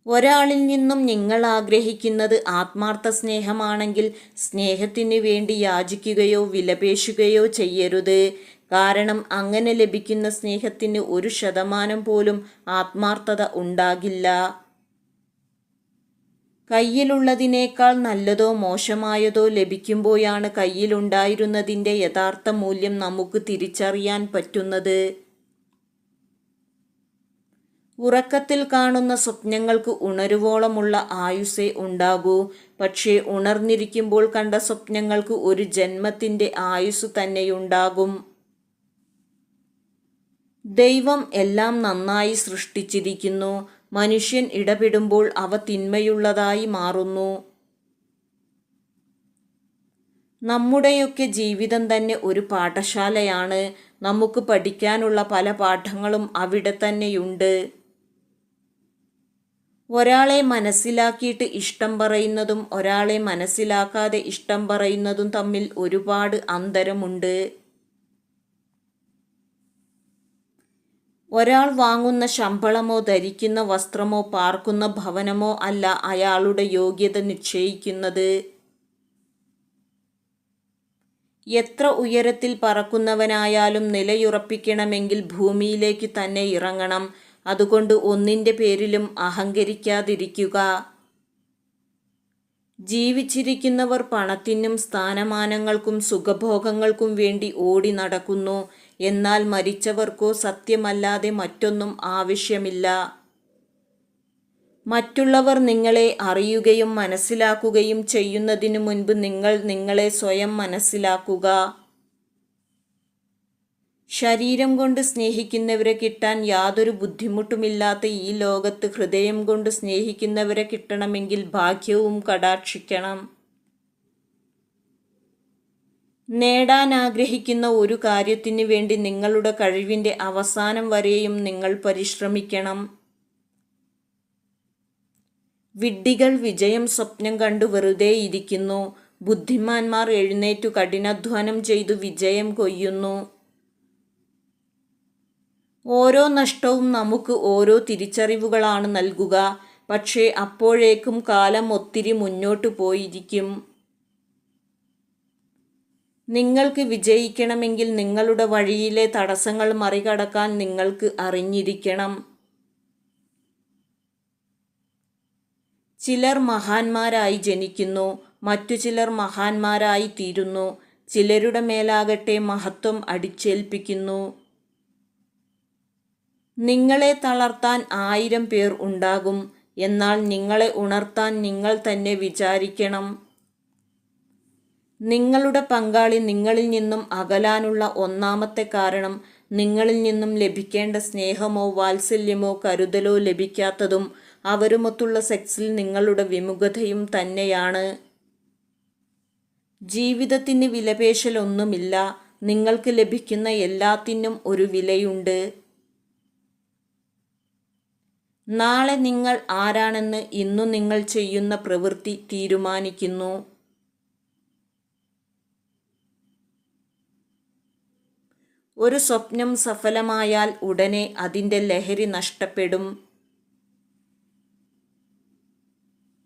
ഒരാളിൽ നിന്നും നിങ്ങൾ ആഗ്രഹിക്കുന്നത് ആത്മാർത്ഥ സ്നേഹമാണെങ്കിൽ സ്നേഹത്തിന് വേണ്ടി യാചിക്കുകയോ വിലപേശുകയോ ചെയ്യരുത്. കാരണം അങ്ങനെ ലഭിക്കുന്ന സ്നേഹത്തിന് 1% പോലും ആത്മാർത്ഥത ഉണ്ടാകില്ല. കയ്യിലുള്ളതിനേക്കാൾ നല്ലതോ മോശമായതോ ലഭിക്കുമ്പോഴാണ് കയ്യിലുണ്ടായിരുന്നതിൻ്റെ യഥാർത്ഥ മൂല്യം നമുക്ക് തിരിച്ചറിയാൻ പറ്റുന്നത്. ഉറക്കത്തിൽ കാണുന്ന സ്വപ്നങ്ങൾക്ക് ഉണരുവോളമുള്ള ആയുസ്സേ ഉണ്ടാകൂ. പക്ഷേ ഉണർന്നിരിക്കുമ്പോൾ കണ്ട സ്വപ്നങ്ങൾക്ക് ഒരു ജന്മത്തിൻ്റെ ആയുസ് തന്നെയുണ്ടാകും. ദൈവം എല്ലാം നന്നായി സൃഷ്ടിച്ചിരിക്കുന്നു. മനുഷ്യൻ ഇടപെടുമ്പോൾ അവ തിന്മയുള്ളതായി മാറുന്നു. നമ്മുടെയൊക്കെ ജീവിതം തന്നെ ഒരു പാഠശാലയാണ്. നമുക്ക് പഠിക്കാനുള്ള പല പാഠങ്ങളും അവിടെ തന്നെയുണ്ട്. ഒരാളെ മനസ്സിലാക്കിയിട്ട് ഇഷ്ടം പറയുന്നതും ഒരാളെ മനസ്സിലാക്കാതെ ഇഷ്ടം പറയുന്നതും തമ്മിൽ ഒരുപാട് അന്തരമുണ്ട്. ഒരാൾ വാങ്ങുന്ന ശമ്പളമോ ധരിക്കുന്ന വസ്ത്രമോ പാർക്കുന്ന ഭവനമോ അല്ല അയാളുടെ യോഗ്യത നിശ്ചയിക്കുന്നത്. എത്ര ഉയരത്തിൽ പറക്കുന്നവനായാലും നിലയുറപ്പിക്കണമെങ്കിൽ ഭൂമിയിലേക്ക് തന്നെ ഇറങ്ങണം. അതുകൊണ്ട് ഒന്നിൻ്റെ പേരിലും അഹങ്കരിക്കാതിരിക്കുക. ജീവിച്ചിരിക്കുന്നവർ പണത്തിനും സ്ഥാനമാനങ്ങൾക്കും സുഖഭോഗങ്ങൾക്കും വേണ്ടി ഓടി നടക്കുന്നു. എന്നാൽ മരിച്ചവർക്കോ സത്യമല്ലാതെ മറ്റൊന്നും ആവശ്യമില്ല. മറ്റുള്ളവർ നിങ്ങളെ അറിയുകയും മനസ്സിലാക്കുകയും ചെയ്യുന്നതിനു മുൻപ് നിങ്ങൾ നിങ്ങളെ സ്വയം മനസ്സിലാക്കുക. ശരീരം കൊണ്ട് സ്നേഹിക്കുന്നവരെ കിട്ടാൻ യാതൊരു ബുദ്ധിമുട്ടുമില്ലാത്ത ഈ ലോകത്ത് ഹൃദയം കൊണ്ട് സ്നേഹിക്കുന്നവരെ കിട്ടണമെങ്കിൽ ഭാഗ്യവും കടാക്ഷിക്കണം. നേടാൻ ആഗ്രഹിക്കുന്ന ഒരു കാര്യത്തിന് വേണ്ടി നിങ്ങളുടെ കഴിവിൻ്റെ അവസാനം വരെയും നിങ്ങൾ പരിശ്രമിക്കണം. വിഡ്ഢികൾ വിജയം സ്വപ്നം കണ്ടു വെറുതെ ഇരിക്കുന്നു. ബുദ്ധിമാന്മാർ എഴുന്നേറ്റു കഠിനാധ്വാനം ചെയ്തു വിജയം കൊയ്യുന്നു. ഓരോ നഷ്ടവും നമുക്ക് ഓരോ തിരിച്ചറിവുകളാണ് നൽകുക. പക്ഷേ അപ്പോഴേക്കും കാലം ഒത്തിരി മുന്നോട്ടു പോയിരിക്കും. നിങ്ങൾക്ക് വിജയിക്കണമെങ്കിൽ നിങ്ങളുടെ വഴിയിലെ തടസ്സങ്ങൾ മറികടക്കാൻ നിങ്ങൾക്ക് അറിഞ്ഞിരിക്കണം. ചിലർ മഹാന്മാരായി ജനിക്കുന്നു, മറ്റു ചിലർ മഹാന്മാരായി തീരുന്നു. ചിലരുടെ മേലാകട്ടെ മഹത്വം അടിച്ചേൽപ്പിക്കുന്നു. നിങ്ങളെ തളർത്താൻ 1000 പേർ ഉണ്ടാകും. എന്നാൽ നിങ്ങളെ ഉണർത്താൻ നിങ്ങൾ തന്നെ വിചാരിക്കണം. നിങ്ങളുടെ പങ്കാളി നിങ്ങളിൽ നിന്നും അകലാനുള്ള ഒന്നാമത്തെ കാരണം നിങ്ങളിൽ നിന്നും ലഭിക്കേണ്ട സ്നേഹമോ വാത്സല്യമോ കരുതലോ ലഭിക്കാത്തതും അവരുമൊത്തുള്ള സെക്സിൽ നിങ്ങളുടെ വിമുഖതയും തന്നെയാണ്. ജീവിതത്തിന് വിലപേശലൊന്നുമില്ല. നിങ്ങൾക്ക് ലഭിക്കുന്ന എല്ലാത്തിനും ഒരു വിലയുണ്ട്. നാളെ നിങ്ങൾ ആരാണെന്ന് ഇന്നു നിങ്ങൾ ചെയ്യുന്ന പ്രവൃത്തി തീരുമാനിക്കുന്നു. ഒരു സ്വപ്നം സഫലമായാൽ ഉടനെ അതിൻ്റെ ലഹരി നഷ്ടപ്പെടും.